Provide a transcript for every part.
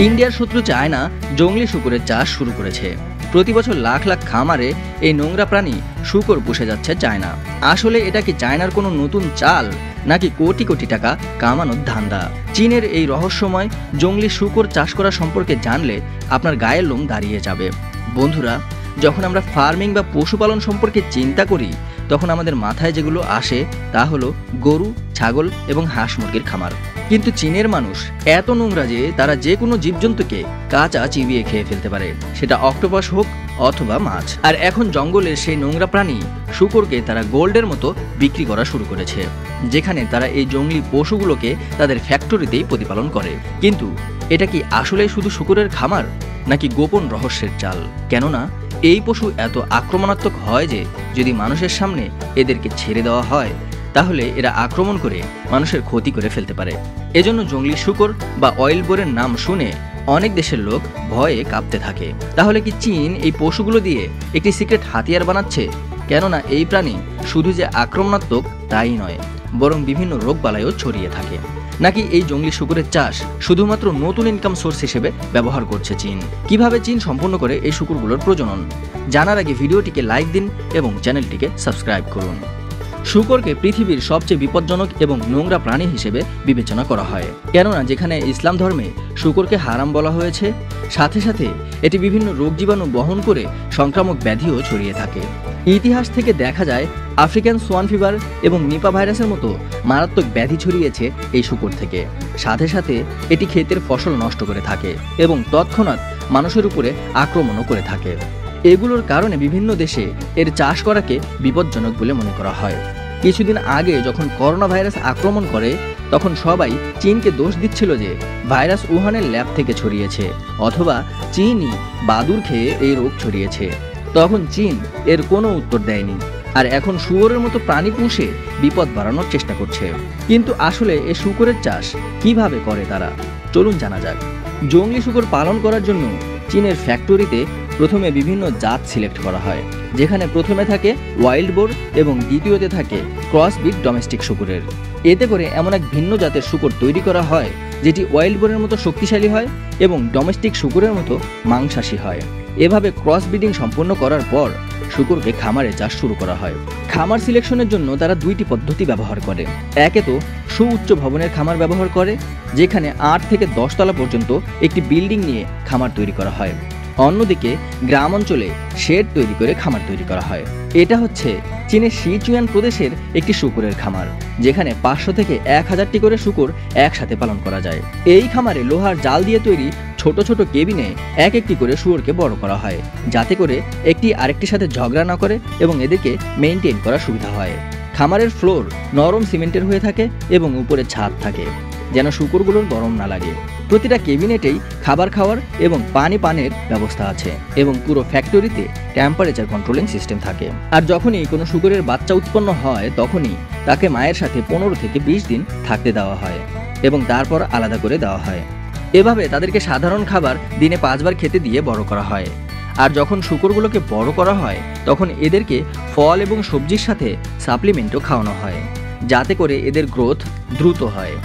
ইন্ডিয়ার শত্রু চায়না জঙ্গলি শূকরের চাষ শুরু করেছে। প্রতি বছর লাখ লাখ খামারে এই নোংরা প্রাণী শূকর পুষে যাচ্ছে চায়না। আসলে এটা কি চায়নার কোনো নতুন চাল, নাকি কোটি কোটি টাকা কামানোর ধান্দা? চীনের এই রহস্যময় জঙ্গলি শূকর চাষ করা সম্পর্কে জানলে আপনার গায়ের লোম দাঁড়িয়ে যাবে। বন্ধুরা, যখন আমরা ফার্মিং বা পশুপালন সম্পর্কে চিন্তা করি, তখন আমাদের মাথায় যেগুলো আসে তা হলো গরু, ছাগল এবং হাঁস মুরগির খামার। কিন্তু চীনের মানুষ এত নোংরা যে তারা যে কোনো জীবজন্তুকে কাঁচা চিবিয়ে খেয়ে ফেলতে পারে, সেটা অক্টোপাস হোক অথবা মাছ। আর এখন জঙ্গলের সেই নোংরা প্রাণী শূকরকে তারা গোল্ডের মতো বিক্রি করা শুরু করেছে, যেখানে তারা এই জঙ্গলি পশুগুলোকে তাদের ফ্যাক্টরিতেই প্রতিপালন করে। কিন্তু এটা কি আসলে শুধু শূকরের খামার, নাকি গোপন রহস্যের চাল? কেননা এই পশু এত আক্রমণাত্মক হয় যে যদি মানুষের সামনে এদেরকে ছেড়ে দেওয়া হয়, তাহলে এরা আক্রমণ করে মানুষের ক্ষতি করে ফেলতে পারে। এজন্য জঙ্গলি শূকর বা অয়েল বোরের নাম শুনে অনেক দেশের লোক ভয়ে কাঁপতে থাকে। তাহলে কি চীন এই পশুগুলো দিয়ে একটি সিক্রেট হাতিয়ার বানাচ্ছে? কেননা এই প্রাণী শুধু যে আক্রমণাত্মক তাই নয়, বরং বিভিন্ন রোগবালাইও ছড়িয়ে থাকে। নাকি এই জঙ্গলি শূকরের চাষ শুধুমাত্র নতুন ইনকাম সোর্স হিসেবে ব্যবহার করছে চীন? কিভাবে চীন সম্পূর্ণ করে এই শূকরগুলোর প্রজনন? জানার আগে ভিডিওটিকে লাইক দিন এবং চ্যানেলটিকে সাবস্ক্রাইব করুন। শূকরকে পৃথিবীর সবচেয়ে বিপজ্জনক এবং নোংরা প্রাণী হিসেবে বিবেচনা করা হয়, কেননা যেখানে ইসলাম ধর্মে শূকরকে হারাম বলা হয়েছে, সাথে সাথে এটি বিভিন্ন রোগ জীবাণু বহন করে সংক্রামক ব্যাধিও ছড়িয়ে থাকে। ইতিহাস থেকে দেখা যায় আফ্রিকান সোয়ান ফিভার এবং নিপা ভাইরাসের মতো মারাত্মক ব্যাধি ছড়িয়েছে এই শূকর থেকে। সাথে সাথে এটি ক্ষেতের ফসল নষ্ট করে থাকে এবং তৎক্ষণাৎ মানুষের উপরে আক্রমণও করে থাকে। এগুলোর কারণে বিভিন্ন দেশে এর চাষ করাকে বিপজ্জনক বলে মনে করা হয়। কিছুদিন আগে যখন করোনা ভাইরাস আক্রমণ করে, তখন সবাই চীনকে দোষ দিচ্ছিল যে ভাইরাস উহানের ল্যাব থেকে ছড়িয়েছে, অথবা চীনই বাদুর খেয়ে এই রোগ ছড়িয়েছে। তখন চীন এর কোনো উত্তর দেয়নি, আর এখন শুয়োরের মতো প্রাণী পুষে বিপদ বাড়ানোর চেষ্টা করছে। কিন্তু আসলে এই শূকরের চাষ কিভাবে করে তারা? চলুন জানা যাক। জঙ্গলি শূকর পালন করার জন্য চীনের ফ্যাক্টরিতে প্রথমে বিভিন্ন জাত সিলেক্ট করা হয়, যেখানে প্রথমে থাকে ওয়াইল্ড বোর এবং দ্বিতীয়তে থাকে ক্রসবিট ডোমেস্টিক শূকরের। এতে করে এমন এক ভিন্ন জাতের শূকর তৈরি করা হয় যেটি ওয়াইল্ড বোরের মতো শক্তিশালী হয় এবং ডোমেস্টিক শূকরের মতো মাংসাশী হয়। এভাবে ক্রস ব্রিডিং সম্পন্ন করার পর শূকরকে খামারে চাষ শুরু করা হয়। খামার সিলেকশনের জন্য তারা দুইটি পদ্ধতি ব্যবহার করে। একে তো সুউচ্চ ভবনের খামার ব্যবহার করে, যেখানে 8 থেকে 10 তলা পর্যন্ত একটি বিল্ডিং নিয়ে খামার তৈরি করা হয়। অন্যদিকে গ্রাম অঞ্চলে শেড তৈরি করে খামার তৈরি করা হয়। এটা হচ্ছে চীনের সিচুয়ান প্রদেশের একটি শূকরের খামার, যেখানে 500 থেকে 1000টি করে শূকর একসাথে পালন করা যায়। এই খামারে লোহার জাল দিয়ে তৈরি ছোট ছোট কেবিনে এক একটি করে শুয়োরকে বড় করা হয়, যাতে করে একটি আরেকটির সাথে ঝগড়া না করে এবং এদেরকে মেইনটেইন করা সুবিধা হয়। খামারের ফ্লোর নরম সিমেন্টের হয়ে থাকে এবং উপরে ছাদ থাকে, যেন শূকরগুলোর গরম না লাগে। প্রতিটা কেবিনেটেই খাবার খাওয়ার এবং পানি পানের ব্যবস্থা আছে এবং পুরো ফ্যাক্টরিতে টেম্পারেচার কন্ট্রোলিং সিস্টেম থাকে। আর যখনই কোনো শূকরের বাচ্চা উৎপন্ন হয়, তখনই তাকে মায়ের সাথে 15 থেকে 20 দিন থাকতে দেওয়া হয় এবং তারপর আলাদা করে দেওয়া হয়। এভাবে তাদেরকে সাধারণ খাবার দিনে 5 বার খেতে দিয়ে বড় করা হয়। আর যখন শূকরগুলোকে বড় করা হয়, তখন এদেরকে ফল এবং সবজির সাথে সাপ্লিমেন্টও খাওয়ানো হয়, যাতে করে এদের গ্রোথ দ্রুত হয়।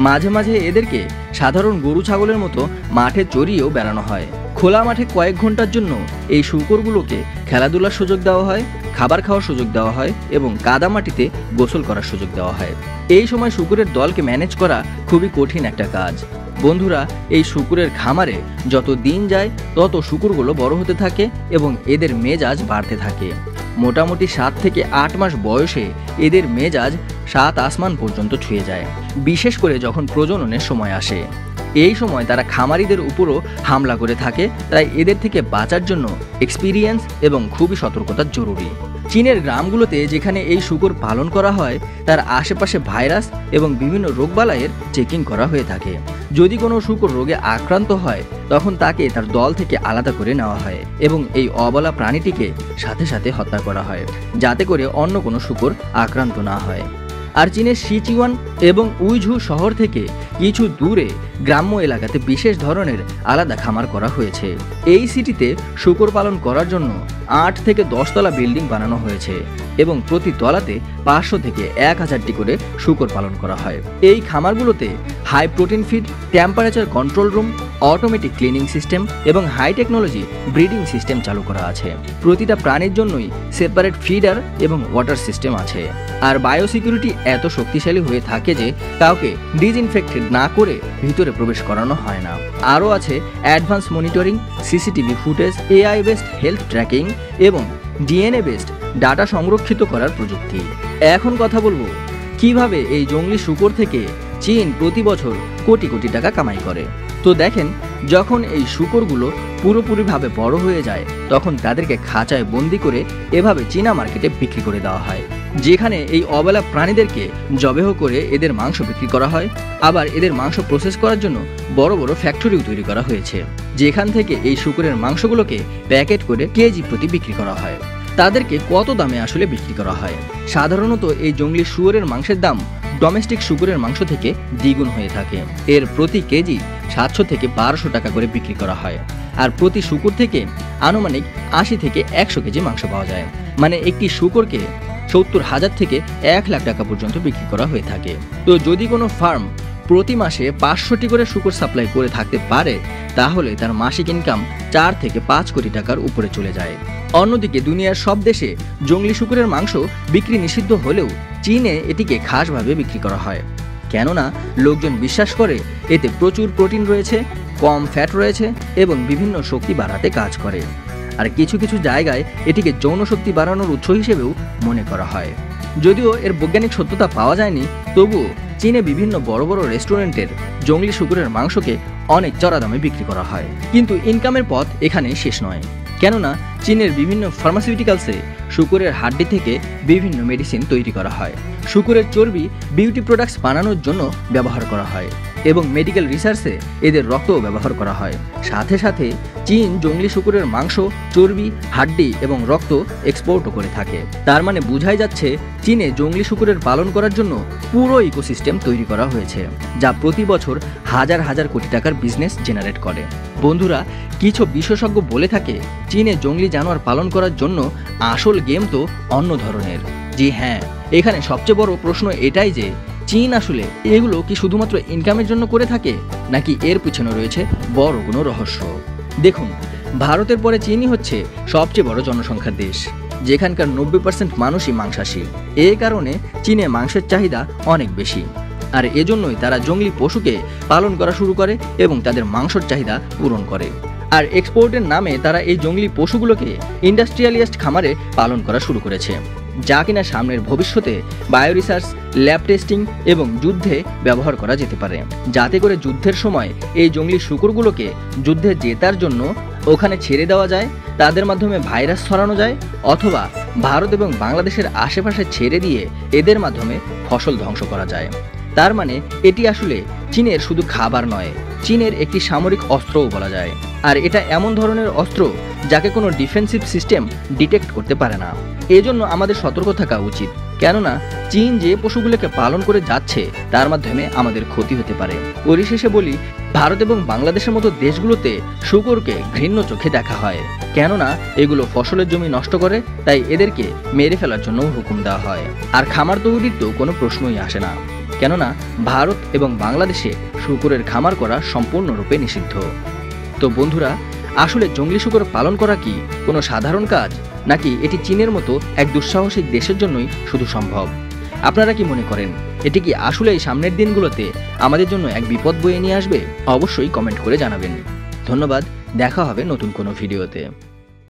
মাঝে মাঝে এদেরকে সাধারণ গরু ছাগলের মতো মাঠে চড়িয়েও বেড়ানো হয়। খোলা মাঠে কয়েক ঘন্টার জন্য এই শূকরগুলোকে খেলাধুলার সুযোগ দেওয়া হয়, খাবার খাওয়ার সুযোগ দেওয়া হয় এবং কাদামাটিতে গোসল করার সুযোগ দেওয়া হয়। এই সময় শূকরের দলকে ম্যানেজ করা খুবই কঠিন একটা কাজ। বন্ধুরা, এই শূকরের খামারে যত দিন যায় তত শূকরগুলো বড় হতে থাকে এবং এদের মেজাজ বাড়তে থাকে। মোটামুটি 7 থেকে 8 মাস বয়সে এদের মেজাজ 7 আসমান পর্যন্ত ছুঁয়ে যায়, বিশেষ করে যখন প্রজননের সময় আসে। এই সময় তারা খামারিদের উপরও হামলা করে থাকে, তাই এদের থেকে বাঁচার জন্য এক্সপিরিয়েন্স এবং খুবই সতর্কতা জরুরি। চীনের গ্রামগুলোতে যেখানে এই শূকর পালন করা হয়, তার আশেপাশে ভাইরাস এবং বিভিন্ন রোগবালাইয়ের চেকিং করা হয়ে থাকে। যদি কোনো শূকর রোগে আক্রান্ত হয়, তখন তাকে তার দল থেকে আলাদা করে নেওয়া হয় এবং এই অবলা প্রাণীটিকে সাথে সাথে হত্যা করা হয়, যাতে করে অন্য কোনো শূকর আক্রান্ত না হয়। আর চীনের সিচুয়ান এবং উইঝু শহর থেকে কিছু দূরে গ্রাম্য এলাকাতে বিশেষ ধরনের আলাদা খামার করা হয়েছে। এই সিটিতে শূকর পালন করার জন্য 8 থেকে 10 তলা বিল্ডিং বানানো হয়েছে এবং প্রতি তলাতে 500 থেকে 1000টি করে শূকর পালন করা হয়। এই খামারগুলোতে high protein feed, temperature control room, automatic cleaning system এবং হাই টেকনোলজি ব্রিডিং সিস্টেম চালু করা আছে। প্রতিটা প্রাণীর জন্যই সেপারেট ফিডার এবং ওয়াটার সিস্টেম আছে। আর বায়োসিকিউরিটি এত শক্তিশালী হয়ে থাকে যে কাউকে ডিসইনফেক্টেড না করে ভিতরে প্রবেশ করানো হয় না। আরও আছে advance monitoring, CCTV footage, AI based health tracking এবং ডিএনএ বেসড ডাটা সংরক্ষিত করার প্রযুক্তি। এখন কথা বলবো কিভাবে এই জংলি শূকর থেকে চীন প্রতি বছর কোটি কোটি টাকা কামাই করে। তো দেখেন, যখন এই শূকরগুলো পুরোপুরিভাবে বড় হয়ে যায় তখন তাদেরকে খাঁচায় বন্দি করে এভাবে চীনা মার্কেটে বিক্রি করে দেওয়া হয়, যেখানে এই অবলা প্রাণীদেরকে জবেহ করে এদের মাংস বিক্রি করা হয়। আবার এদের মাংস প্রসেস করার জন্য বড় বড় ফ্যাক্টরিও তৈরি করা হয়েছে, যেখান থেকে এই শূকরের মাংসগুলোকে প্যাকেট করে কেজি প্রতি বিক্রি করা হয়। তাদেরকে কত দামে আসলে বিক্রি করা হয়? সাধারণত এই জংলি শুয়োরের মাংসের দাম ডোমেস্টিক শূকরের মাংস থেকে দ্বিগুণ হয়ে থাকে। এর প্রতি কেজি 700 থেকে 1200 টাকা করে বিক্রি করা হয়। আর প্রতি শূকর থেকে আনুমানিক 80 থেকে 100 কেজি মাংস পাওয়া যায়। মানে একটি শূকরকে 70,000 থেকে 1 লাখ টাকা পর্যন্ত বিক্রি করা হয়ে থাকে। তো যদি কোনো ফার্ম প্রতি মাসে 500টি করে শূকর সাপ্লাই করে থাকতে পারে তাহলে তার মাসিক ইনকাম 4 থেকে 5 কোটি টাকার উপরে চলে যায়। অন্যদিকে দুনিয়ার সব দেশে জংলি শূকরের মাংস বিক্রি নিষিদ্ধ হলেও চীনে এটিকে খাসভাবে বিক্রি করা হয়, কেননা লোকজন বিশ্বাস করে এতে প্রচুর প্রোটিন রয়েছে, কম ফ্যাট রয়েছে এবং বিভিন্ন শক্তি বাড়াতে কাজ করে। আর কিছু কিছু জায়গায় এটিকে যৌন শক্তি বাড়ানোর উৎস হিসেবেও মনে করা হয়। যদিও এর বৈজ্ঞানিক সত্যতা পাওয়া যায়নি, তবুও চীনে বিভিন্ন বড় বড় রেস্টুরেন্টের জংলি শূকরের মাংসকে অনেক চড়া দামে বিক্রি করা হয়। কিন্তু ইনকামের পথ এখানে শেষ নয়, কেননা চীনের বিভিন্ন ফার্মাসিউটিক্যালসে শূকরের হাড্ডি থেকে বিভিন্ন মেডিসিন তৈরি করা হয়। শূকরের চর্বি বিউটি প্রোডাক্টস বানানোর জন্য ব্যবহার করা হয় এবং মেডিকেল রিসার্চে এদের রক্তও ব্যবহার করা হয়। সাথে সাথে চীন জংলি শূকরের মাংস, চর্বি, হাড্ডি এবং রক্ত এক্সপোর্টও করে থাকে। তার মানে বোঝাই যাচ্ছে চীনে জংলি শূকরের পালন করার জন্য পুরো ইকোসিস্টেম তৈরি করা হয়েছে, যা প্রতি বছর হাজার হাজার কোটি টাকার বিজনেস জেনারেট করে। বন্ধুরা, কিছু বিশেষজ্ঞ বলে থাকে চীনে জংলি জানোয়ার পালন করার জন্য আসল গেম তো অন্য ধরনের। জি হ্যাঁ, এখানে সবচেয়ে বড় প্রশ্ন এটাই যে চীন আসলে এগুলো কি শুধুমাত্র ইনকামের জন্য করে থাকে নাকি এর পিছনে রয়েছে বড় কোনো রহস্য। দেখুন, ভারতের পরে চীনই হচ্ছে সবচেয়ে বড় জনসংখ্যার দেশ, যেখানকার 90% মানুষই মাংসাশী। এই কারণে চীনে মাংসের চাহিদা অনেক বেশি, আর এজন্যই তারা জংলি পশুকে পালন করা শুরু করে এবং তাদের মাংসের চাহিদা পূরণ করে। আর এক্সপোর্টের নামে তারা এই জংলি পশুগুলোকে ইন্ডাস্ট্রিয়ালিস্ট খামারে পালন করা শুরু করেছে, যা কিনা সামনের ভবিষ্যতে বায়ো রিসার্চ, ল্যাব টেস্টিং এবং যুদ্ধে ব্যবহার করা যেতে পারে, যাতে করে যুদ্ধের সময় এই জংলি শূকরগুলোকে যুদ্ধে জেতার জন্য ওখানে ছেড়ে দেওয়া যায়, তাদের মাধ্যমে ভাইরাস ছড়ানো যায়, অথবা ভারত এবং বাংলাদেশের আশেপাশে ছেড়ে দিয়ে এদের মাধ্যমে ফসল ধ্বংস করা যায়। তার মানে এটি আসলে চীনের শুধু খাবার নয়, চীনের একটি সামরিক অস্ত্রও বলা যায়। আর এটা এমন ধরনের অস্ত্র যাকে কোনো ডিফেন্সিভ সিস্টেম ডিটেক্ট করতে পারে না। এজন্য আমাদের সতর্ক থাকা উচিত, কেননা চীন যে পশুগুলোকে পালন করে যাচ্ছে তার মাধ্যমে আমাদের ক্ষতি হতে পারে। পরিশেষে বলি, ভারত এবং বাংলাদেশের মতো দেশগুলোতে শূকরকে ঘৃণ্য চোখে দেখা হয়, কেননা এগুলো ফসলের জমি নষ্ট করে, তাই এদেরকে মেরে ফেলার জন্য হুকুম দেওয়া হয়। আর খামার তৈরির তো কোনো প্রশ্নই আসে না, কেননা ভারত এবং বাংলাদেশে শূকরের খামার করা সম্পূর্ণরূপে নিষিদ্ধ। তো বন্ধুরা, আসলে জংলি শূকর পালন করা কি কোনো সাধারণ কাজ, নাকি এটি চীনের মতো এক দুঃসাহসিক দেশের জন্যই শুধু সম্ভব? আপনারা কি মনে করেন, এটি কি আসলেই সামনের দিনগুলোতে আমাদের জন্য এক বিপদ বয়ে নিয়ে আসবে? অবশ্যই কমেন্ট করে জানাবেন। ধন্যবাদ, দেখা হবে নতুন কোনো ভিডিওতে।